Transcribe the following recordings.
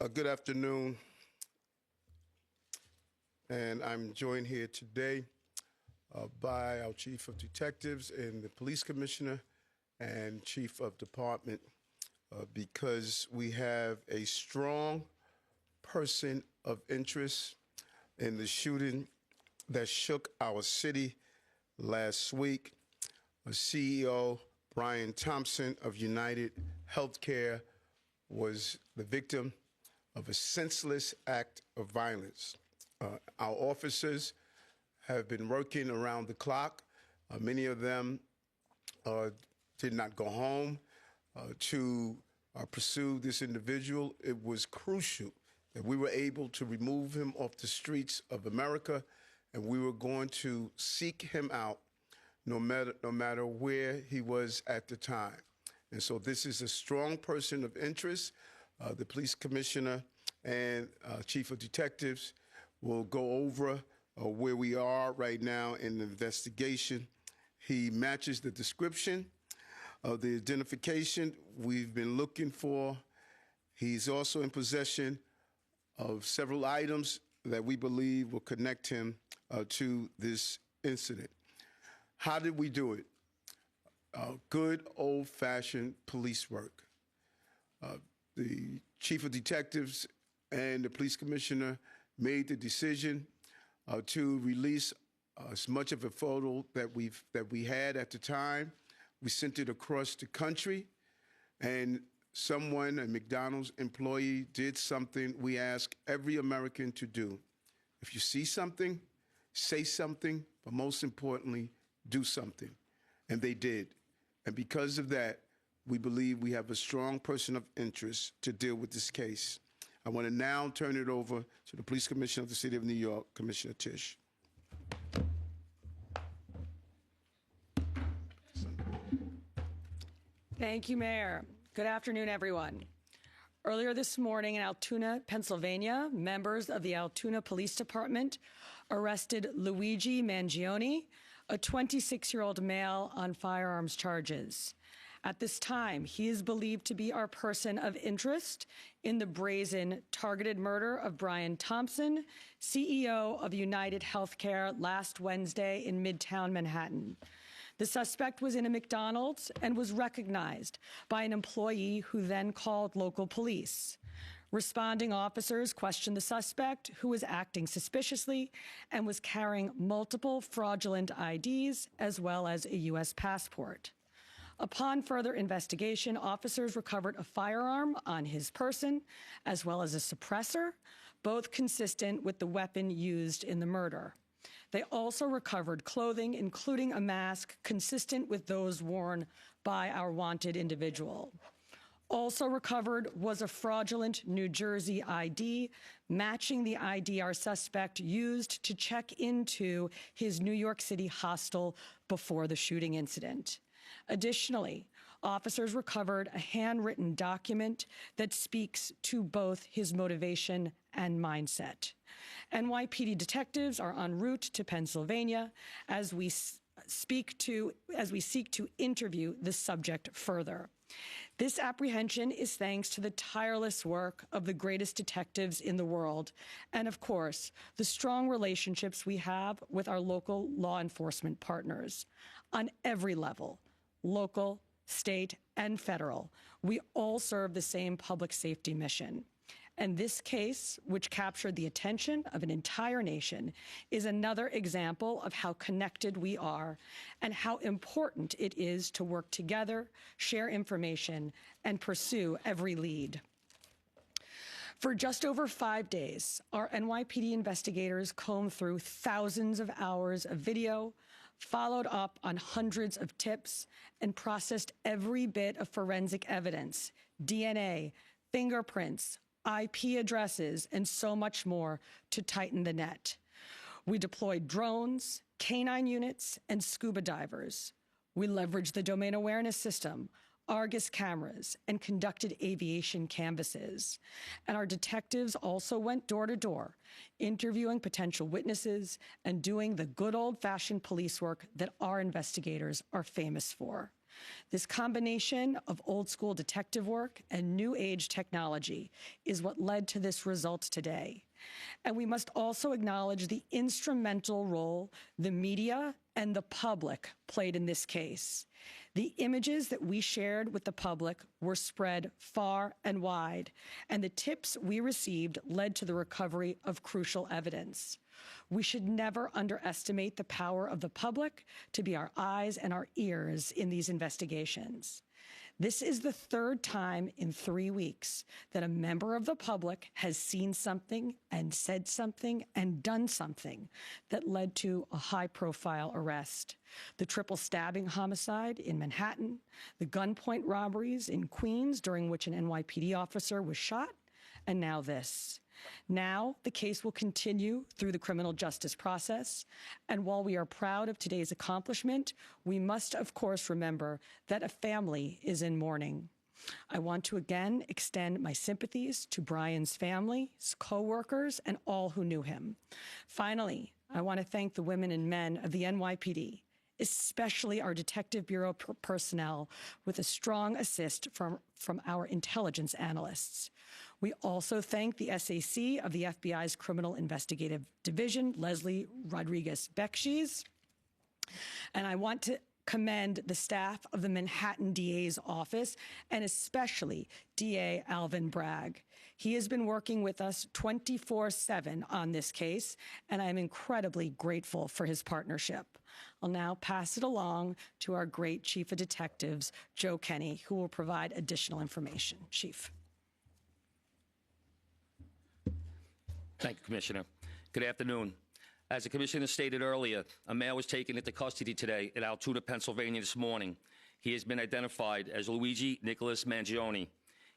Good afternoon, and I'm joined here today by our Chief of Detectives and the Police Commissioner and Chief of Department because we have a strong person of interest in the shooting that shook our city last week. CEO Brian Thompson of United Healthcare was the victim of a senseless act of violence. Our officers have been working around the clock. Many of them did not go home to pursue this individual. It was crucial that we were able to remove him off the streets of America, and we were going to seek him out no matter where he was at the time. And so this is a strong person of interest. The police commissioner and chief of detectives will go over where we are right now in the investigation. He matches the description of the identification we've been looking for. He's also in possession of several items that we believe will connect him to this incident. How did we do it? Good old-fashioned police work. The chief of detectives and the police commissioner made the decision to release as much of a photo that we had at the time. We sent it across the country, and someone, a McDonald's employee, did something we ask every American to do. If you see something, say something, but most importantly, do something. And they did. And because of that, we believe we have a strong person of interest to deal with this case. I want to now turn it over to the Police Commissioner of the City of New York, Commissioner Tisch. Thank you, Mayor. Good afternoon, everyone. Earlier this morning in Altoona, Pennsylvania, members of the Altoona Police Department arrested Luigi Mangione, a 26-year-old male, on firearms charges. At this time, he is believed to be our person of interest in the brazen targeted murder of Brian Thompson, CEO of United Healthcare, last Wednesday in Midtown Manhattan. The suspect was in a McDonald's and was recognized by an employee who then called local police. Responding officers questioned the suspect, who was acting suspiciously and was carrying multiple fraudulent IDs as well as a U.S. passport. Upon further investigation, officers recovered a firearm on his person as well as a suppressor, both consistent with the weapon used in the murder. They also recovered clothing, including a mask consistent with those worn by our wanted individual. Also recovered was a fraudulent New Jersey ID, matching the ID our suspect used to check into his New York City hostel before the shooting incident. Additionally, officers recovered a handwritten document that speaks to both his motivation and mindset. NYPD detectives are en route to Pennsylvania as we seek to interview the subject further. This apprehension is thanks to the tireless work of the greatest detectives in the world and, of course, the strong relationships we have with our local law enforcement partners. On every level, local, state, and federal, we all serve the same public safety mission. And this case, which captured the attention of an entire nation, is another example of how connected we are and how important it is to work together, share information, and pursue every lead. For just over 5 days, our NYPD investigators combed through thousands of hours of video, followed up on hundreds of tips, and processed every bit of forensic evidence, DNA, fingerprints, IP addresses, and so much more to tighten the net. We deployed drones, canine units, and scuba divers. We leveraged the domain awareness system, Argus cameras, and conducted aviation canvasses. And our detectives also went door to door, interviewing potential witnesses and doing the good old-fashioned police work that our investigators are famous for. This combination of old school detective work and new age technology is what led to this result today. And we must also acknowledge the instrumental role the media and the public played in this case. The images that we shared with the public were spread far and wide, and the tips we received led to the recovery of crucial evidence. We should never underestimate the power of the public to be our eyes and our ears in these investigations. This is the third time in 3 weeks that a member of the public has seen something and said something and done something that led to a high-profile arrest. The triple stabbing homicide in Manhattan, the gunpoint robberies in Queens during which an NYPD officer was shot, and now this. Now, the case will continue through the criminal justice process, and while we are proud of today's accomplishment, we must, of course, remember that a family is in mourning. I want to again extend my sympathies to Brian's family, his co-workers, and all who knew him. Finally, I want to thank the women and men of the NYPD, especially our Detective Bureau personnel, with a strong assist from our intelligence analysts. We also thank the SAC of the FBI's Criminal Investigative Division, Leslie Rodriguez-Bekshies. And I want to commend the staff of the Manhattan DA's office, and especially DA Alvin Bragg. He has been working with us 24/7 on this case, and I am incredibly grateful for his partnership. I'll now pass it along to our great Chief of Detectives, Joe Kenny, who will provide additional information. Chief. Thank you, Commissioner. Good afternoon. As the Commissioner stated earlier, a male was taken into custody today in Altoona, Pennsylvania this morning. He has been identified as Luigi Nicholas Mangione.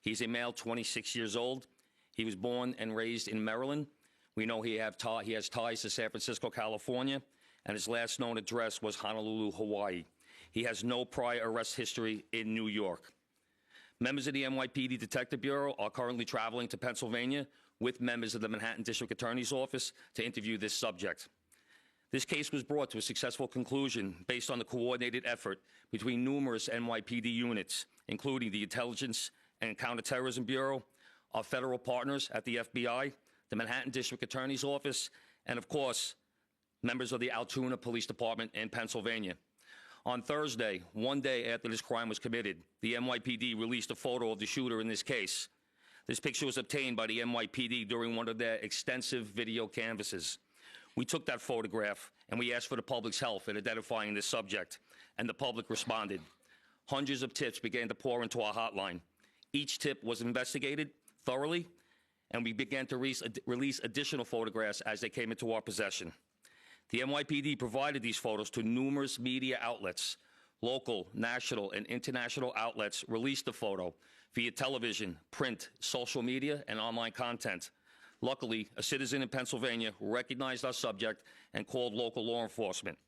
He's a male, 26 years old. He was born and raised in Maryland. We know he has ties to San Francisco, California, and his last known address was Honolulu, Hawaii. He has no prior arrest history in New York. Members of the NYPD Detective Bureau are currently traveling to Pennsylvania with members of the Manhattan District Attorney's Office to interview this subject. This case was brought to a successful conclusion based on the coordinated effort between numerous NYPD units, including the Intelligence and Counterterrorism Bureau, our federal partners at the FBI, the Manhattan District Attorney's Office, and of course, members of the Altoona Police Department in Pennsylvania. On Thursday, one day after this crime was committed, the NYPD released a photo of the shooter in this case. This picture was obtained by the NYPD during one of their extensive video canvasses. We took that photograph and we asked for the public's help in identifying this subject, and the public responded. Hundreds of tips began to pour into our hotline. Each tip was investigated thoroughly, and we began to release additional photographs as they came into our possession. The NYPD provided these photos to numerous media outlets. Local, national, and international outlets released the photo via television, print, social media, and online content. Luckily, a citizen in Pennsylvania recognized our subject and called local law enforcement.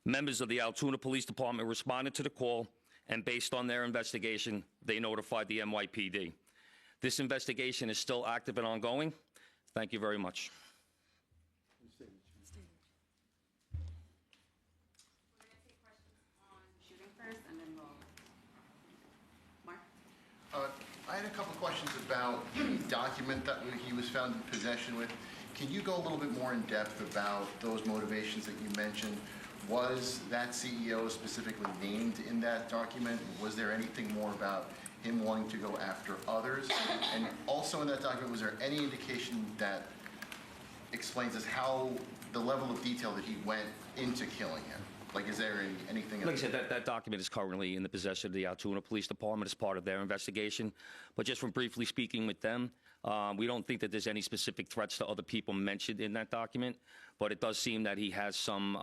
Members of the Altoona Police Department responded to the call, and based on their investigation, they notified the NYPD. This investigation is still active and ongoing. Thank you very much. I had a couple of questions about the document that he was found in possession with. Can you go a little bit more in depth about those motivations that you mentioned? Was that CEO specifically named in that document? Was there anything more about him wanting to go after others? And also in that document, was there any indication that explains us how the level of detail that he went into killing him? Like, is there anything? Like I said, that document is currently in the possession of the Altoona Police Department as part of their investigation. But just from briefly speaking with them, we don't think that there's any specific threats to other people mentioned in that document. But it does seem that he has some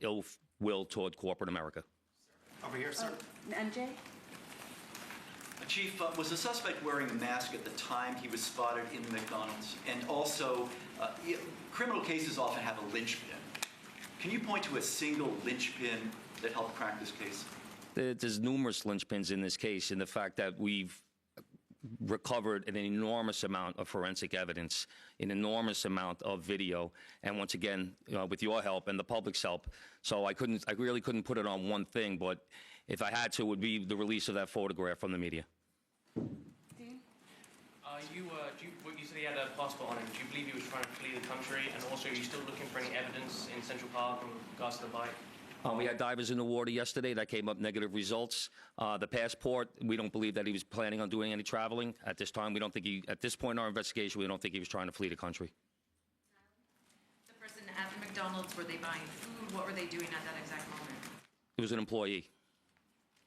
ill will toward corporate America. Over here, sir. MJ? Chief, was the suspect wearing a mask at the time he was spotted in McDonald's? And also, criminal cases often have a linchpin. Can you point to a single linchpin that helped crack this case? There's numerous linchpins in this case, in the fact that we've recovered an enormous amount of forensic evidence, an enormous amount of video, and once again, with your help and the public's help. So I really couldn't put it on one thing, but If I had to, it would be the release of that photograph from the media. You said he had a passport on him. Do you believe he was trying to flee the country? And also, are you still looking for any evidence in Central Park in regards to the bike? We had divers in the water yesterday that came up negative results. The passport, we don't believe that he was planning on doing any traveling at this time. We don't think at this point in our investigation, we don't think he was trying to flee the country. The person at the McDonald's, were they buying food? What were they doing at that exact moment? He was an employee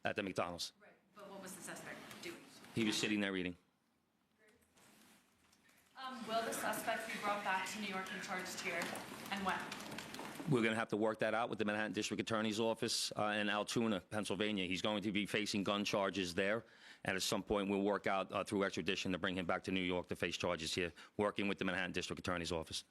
at the McDonald's. Right. But what was the suspect doing? He was sitting there eating. Will the suspect be brought back to New York and charged here, and when? We're going to have to work that out with the Manhattan District Attorney's Office in Altoona, Pennsylvania. He's going to be facing gun charges there, and at some point we'll work out through extradition to bring him back to New York to face charges here, working with the Manhattan District Attorney's Office.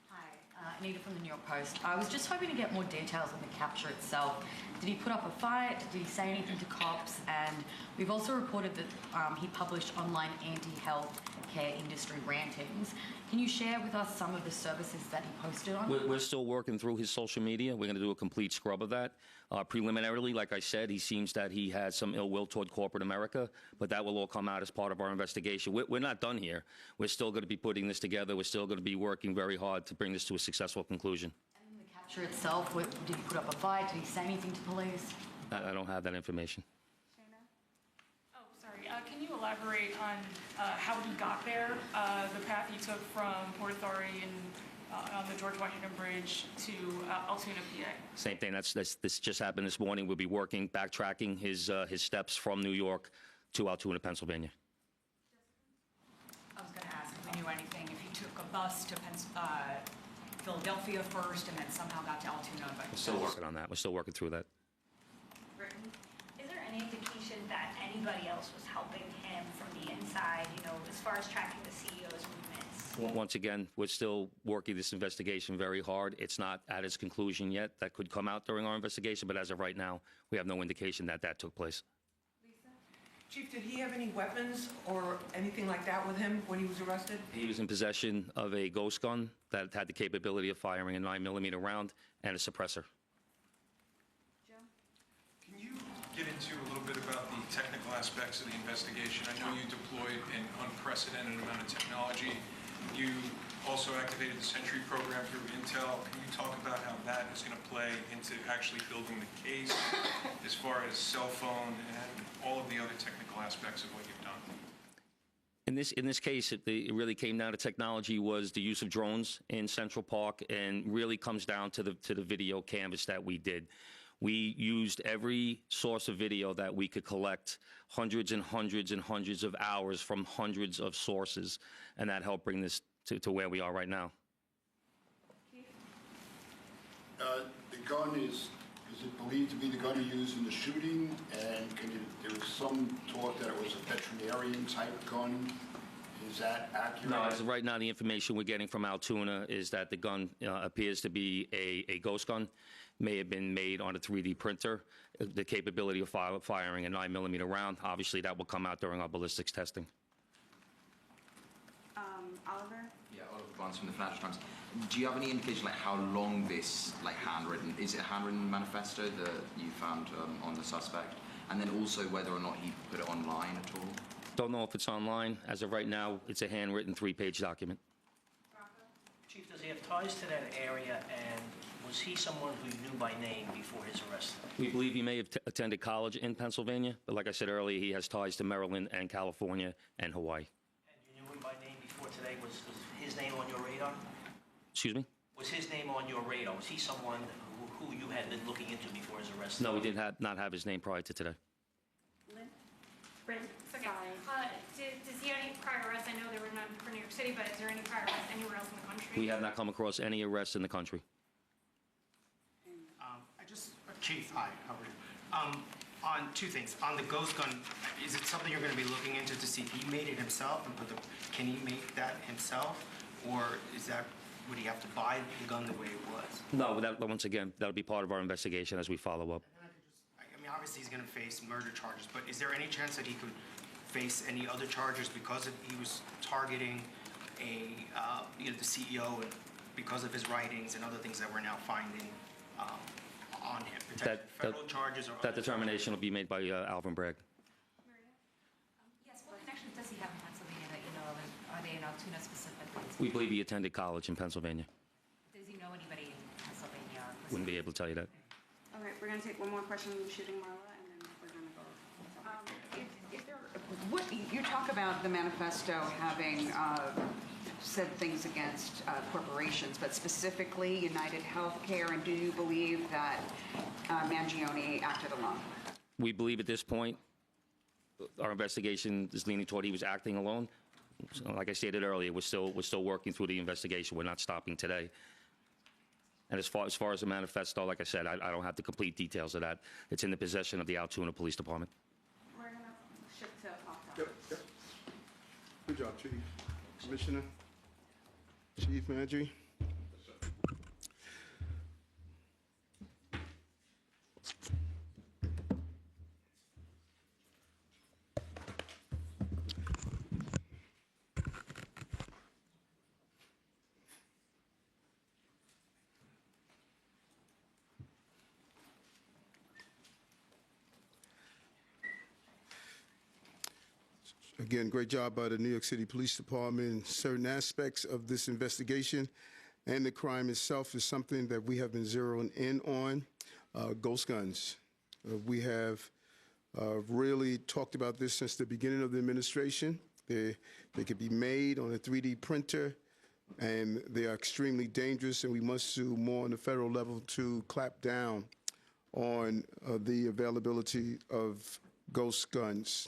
Hi, Anita from the New York Post. I was just hoping to get more details on the capture itself. Did he put up a fight? Did he say anything to cops? And we've also reported that he published online anti-health care industry rantings. Can you share with us some of the services that he posted on? We're still working through his social media. We're going to do a complete scrub of that. Preliminarily, like I said, he seems that he has some ill will toward corporate America, but that will all come out as part of our investigation. We're not done here. We're still going to be putting this together. We're still going to be working very hard to bring this to a successful conclusion. And the capture itself, did he put up a fight? Did he say anything to police? I don't have that information. Oh, sorry. Can you elaborate on how he got there, the path he took from Port Authority and on the George Washington Bridge to Altoona, PA? Same thing. This just happened this morning. We'll be working, backtracking his steps from New York to Altoona, Pennsylvania. I was going to ask if we knew anything, if he took a bus to Philadelphia first and then somehow got to Altoona. But We're still working on that. We're still working through that. Is there any indication that anybody else was helping him from the inside, as far as tracking the CEO's movements? Once again, we're still working this investigation very hard. It's not at its conclusion yet. That could come out during our investigation, but as of right now, we have no indication that that took place. Chief, did he have any weapons or anything like that with him when he was arrested? He was in possession of a ghost gun that had the capability of firing a 9mm round and a suppressor. Can you get into a little bit about the technical aspects of the investigation? I know you deployed an unprecedented amount of technology. You also activated the Sentry program through Intel. Can you talk about how that is going to play into actually building the case as far as cell phone and all of the other technical aspects of what you've done? In this case, it really came down to technology was the use of drones in Central Park, and really comes down to the video canvas that we did. We used every source of video that we could collect, hundreds and hundreds and hundreds of hours from hundreds of sources, and that helped bring this to where we are right now. The gun is it believed to be the gun you used in the shooting? And there was some talk that it was a veterinarian type gun. Is that accurate? No, as of right now, the information we're getting from Altoona is that the gun appears to be a ghost gun. May have been made on a 3D printer. The capability of firing a 9mm round, obviously that will come out during our ballistics testing. Oliver? Yeah, Oliver Barnes from the Financial Times. Do you have any indication how long this handwritten, is it a handwritten manifesto that you found on the suspect? And then also whether or not he put it online at all? Don't know if it's online. As of right now, it's a handwritten 3-page document. Chief, does he have ties to that area, and was he someone who you knew by name before his arrest? We believe he may have attended college in Pennsylvania, but like I said earlier, he has ties to Maryland and California and Hawaii. And you knew him by name before today? Was his name on your radar? Excuse me? Was his name on your radar? Was he someone who you had been looking into before his arrest? No, we did not have his name prior to today. Brent, okay. Does he have any prior arrests? I know there were none for New York City, but is there any prior arrests anywhere else in the country? We have not come across any arrests in the country. Chief, hi, how are you? On two things. On the ghost gun, is it something you're going to be looking into to see if he made it himself and can he make that himself, or would he have to buy the gun the way it was? No, once again, that'll be part of our investigation as we follow up. I mean, obviously he's going to face murder charges, but is there any chance that he could face any other charges because he was targeting the CEO and because of his writings and other things that we're now finding on him? Potential federal charges or That other determination will be made by Alvin Bragg. Yes, what connections does he have in Pennsylvania that you know of? Are they in Altoona specifically? We believe he attended college in Pennsylvania. Does he know anybody in Pennsylvania? Wouldn't be able to tell you that. All right, we're going to take one more question from shooting Marla, and then we're going to go. What you talk about the manifesto having said things against corporations, but specifically United Healthcare, and do you believe that Mangione acted alone? We believe at this point, our investigation is leaning toward he was acting alone. So, like I stated earlier, we're still working through the investigation. We're not stopping today. And as far as the manifesto, like I said, I don't have the complete details of that. It's in the possession of the Altoona Police Department. We're going to shift to off-topic. Yep. Good job, Chief. Commissioner, Chief Mangione. Again, great job by the New York City Police Department. In certain aspects of this investigation and the crime itself is something that we have been zeroing in on. Ghost guns. We have really talked about this since the beginning of the administration. They could be made on a 3D printer, and they are extremely dangerous, and we must do more on the federal level to clamp down on the availability of ghost guns.